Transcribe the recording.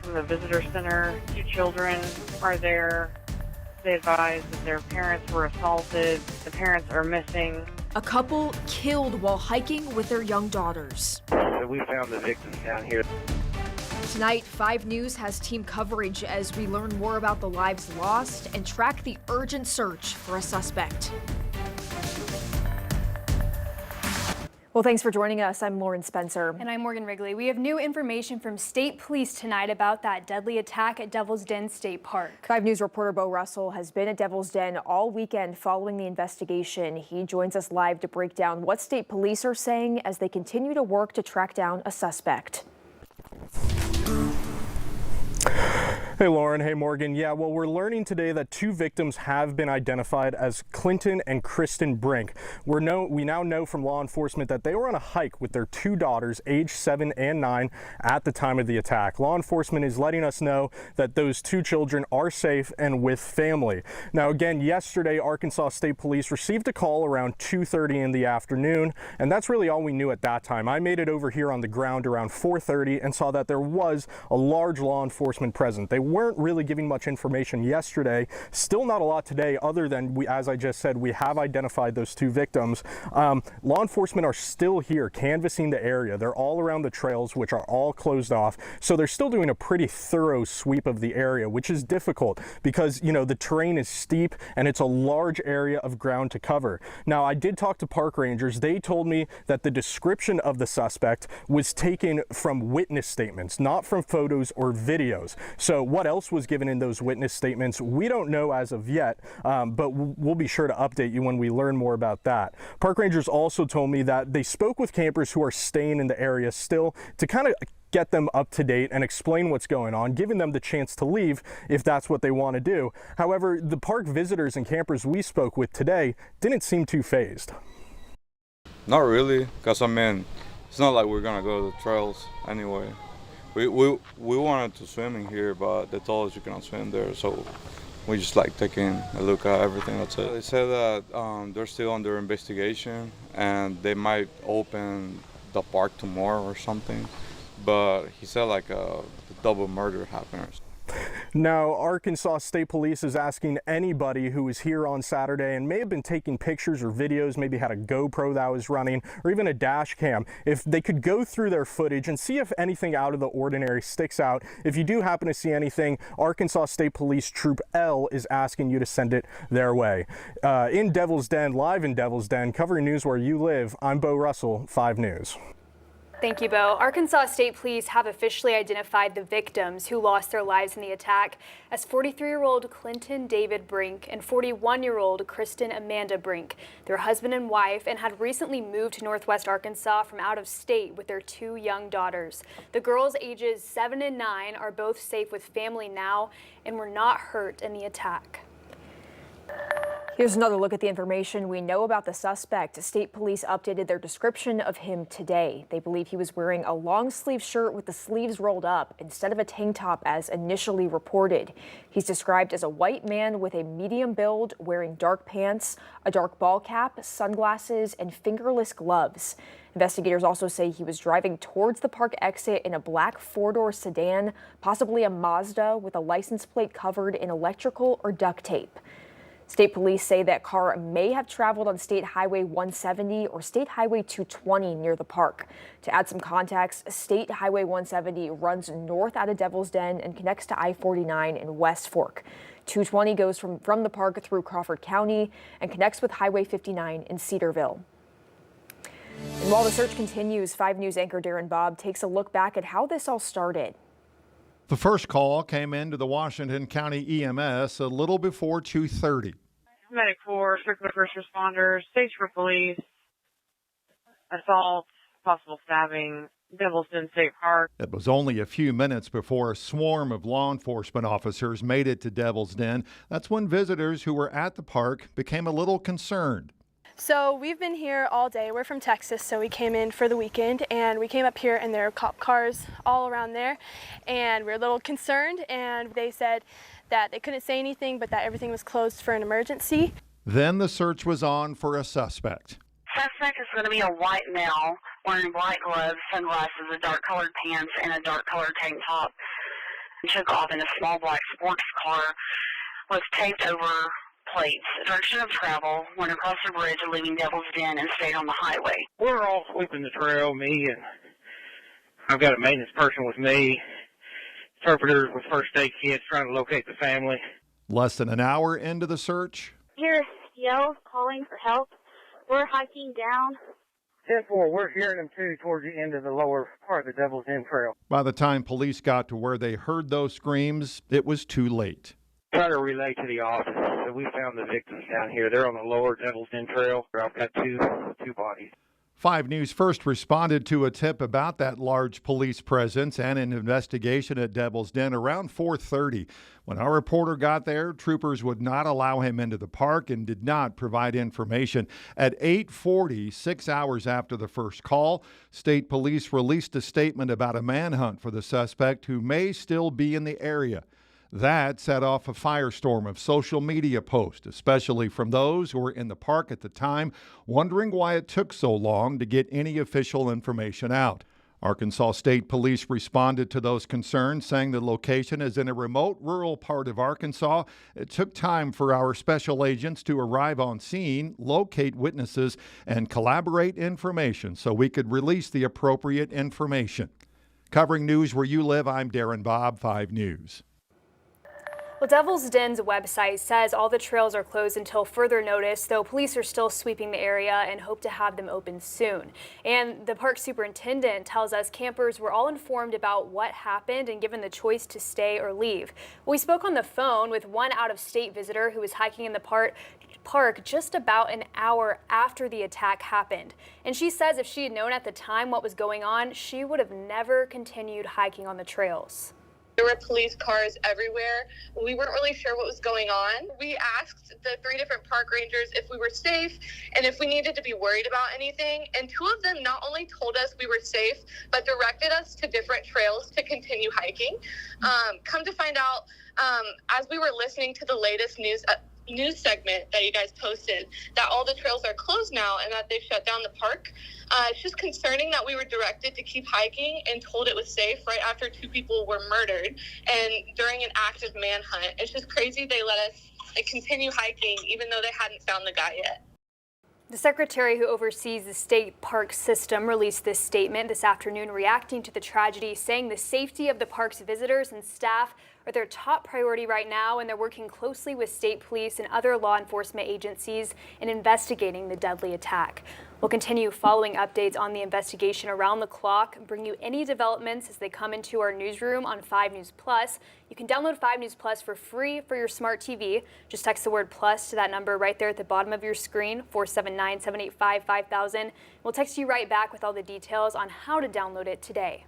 from the visitor center. 2 children are there. They advised that their parents were assaulted. The parents are missing. A couple killed while hiking with their young daughters. So we found the victims down here. Tonight, 5 News has team coverage as we learn more about the lives lost and track the urgent search for a suspect. Well, thanks for joining us. I'm Lauren Spencer. And I'm Morgan Wrigley. We have new information from state police tonight about that deadly attack at Devil's Den State Park. 5 News reporter Bo Russell has been at Devil's Den all weekend following the investigation. He joins us live to break down what state police are saying as they continue to work to track down a suspect. Hey Lauren, hey Morgan. Yeah, well, we're learning today that 2 victims have been identified as Clinton and Kristen Brink. We now know from law enforcement that they were on a hike with their 2 daughters, age 7 and 9, at the time of the attack. Law enforcement is letting us know that those 2 children are safe and with family. Now, again, yesterday, Arkansas State Police received a call around 2:30 in the afternoon, and that's really all we knew at that time. I made it over here on the ground around 4:30 and saw that there was a large law enforcement present. They weren't really giving much information yesterday. Still not a lot today, other than, as I just said, we have identified those 2 victims. Law enforcement are still here canvassing the area. They're all around the trails, which are all closed off. So they're still doing a pretty thorough sweep of the area, which is difficult because, you know, the terrain is steep and it's a large area of ground to cover. Now, I did talk to park rangers. They told me that the description of the suspect was taken from witness statements, not from photos or videos. So what else was given in those witness statements, we don't know as of yet, but we'll be sure to update you when we learn more about that. Park rangers also told me that they spoke with campers who are staying in the area still to kind of get them up to date and explain what's going on, giving them the chance to leave if that's what they want to do. However, the park visitors and campers we spoke with today didn't seem too fazed. Not really, because I mean, it's not like we're gonna go to the trails anyway. We wanted to swim in here, but they told us you cannot swim there, so we just like taking a look at everything. That's it. They said that they're still under investigation and they might open the park tomorrow or something. But he said like a double murder happened. Now, Arkansas State Police is asking anybody who was here on Saturday and may have been taking pictures or videos, maybe had a GoPro that was running, or even a dash cam, if they could go through their footage and see if anything out of the ordinary sticks out. If you do happen to see anything, Arkansas State Police Troop L is asking you to send it their way. In Devil's Den, live in Devil's Den, covering news where you live, I'm Bo Russell, 5 News. Thank you, Bo. Arkansas State Police have officially identified the victims who lost their lives in the attack as 43-year-old Clinton David Brink and 41-year-old Kristen Amanda Brink. They're husband and wife and had recently moved to Northwest Arkansas from out of state with their 2 young daughters. The girls, ages 7 and 9, are both safe with family now and were not hurt in the attack. Here's another look at the information we know about the suspect. State police updated their description of him today. They believe he was wearing a long-sleeve shirt with the sleeves rolled up instead of a tank top as initially reported. He's described as a white man with a medium build, wearing dark pants, a dark ball cap, sunglasses, and fingerless gloves. Investigators also say he was driving towards the park exit in a black 4-door sedan, possibly a Mazda, with a license plate covered in electrical or duct tape. State police say that car may have traveled on State Highway 170 or State Highway 220 near the park. To add some context, State Highway 170 runs north out of Devil's Den and connects to I-49 in West Fork. 220 goes from the park through Crawford County and connects with Highway 59 in Cedarville. And while the search continues, 5 News anchor Darren Bobb takes a look back at how this all started. The first call came into the Washington County EMS a little before 2:30. Medic Corps, Circular First Responders, Stage 4 Police, assault, possible stabbing, Devil's Den State Park. It was only a few minutes before a swarm of law enforcement officers made it to Devil's Den. That's when visitors who were at the park became a little concerned. So we've been here all day. We're from Texas, so we came in for the weekend, and we came up here and there are cop cars all around there, and we're a little concerned, and they said that they couldn't say anything, but that everything was closed for an emergency. Then the search was on for a suspect. Suspect is going to be a white male wearing black gloves, sunglasses, a dark colored pants, and a dark colored tank top. took off in a small black sports car with taped over plates. Direction of travel, went across the bridge leaving Devil's Den and stayed on the highway. We're all sweeping the trail, me and I've got a maintenance person with me, interpreters with first aid kits trying to locate the family. Less than an hour into the search, Hear yells calling for help. We're hiking down. 10-4, we're hearing them too towards the end of the lower part of the Devil's Den Trail. by the time police got to where they heard those screams, it was too late. Try to relay to the office that we found the victims down here. They're on the lower Devil's Den Trail. I've got two bodies. 5 News first responded to a tip about that large police presence and an investigation at Devil's Den around 4:30. When our reporter got there, troopers would not allow him into the park and did not provide information. At 8:40, 6 hours after the first call, state police released a statement about a manhunt for the suspect who may still be in the area. That set off a firestorm of social media posts, especially from those who were in the park at the time, wondering why it took so long to get any official information out. Arkansas State Police responded to those concerns, saying the location is in a remote rural part of Arkansas. It took time for our special agents to arrive on scene, locate witnesses, and collaborate information so we could release the appropriate information. Covering news where you live, I'm Darren Bobb, 5 News. Well, Devil's Den's website says all the trails are closed until further notice, though police are still sweeping the area and hope to have them open soon. And the park superintendent tells us campers were all informed about what happened and given the choice to stay or leave. We spoke on the phone with one out-of-state visitor who was hiking in the park just about an hour after the attack happened. And she says if she had known at the time what was going on, she would have never continued hiking on the trails. There were police cars everywhere. We weren't really sure what was going on. We asked the 3 different park rangers if we were safe and if we needed to be worried about anything. And 2 of them not only told us we were safe, but directed us to different trails to continue hiking. Come to find out, as we were listening to the latest news segment that you guys posted, that all the trails are closed now and that they've shut down the park. It's just concerning that we were directed to keep hiking and told it was safe right after 2 people were murdered and during an active manhunt. It's just crazy they let us continue hiking even though they hadn't found the guy yet. The secretary who oversees the state park system released this statement this afternoon reacting to the tragedy, saying the safety of the park's visitors and staff are their top priority right now, and they're working closely with state police and other law enforcement agencies in investigating the deadly attack. We'll continue following updates on the investigation around the clock and bring you any developments as they come into our newsroom on 5 News Plus. You can download 5 News Plus for free for your smart TV. Just text the word plus to that number right there at the bottom of your screen, 479-785-5000. We'll text you right back with all the details on how to download it today.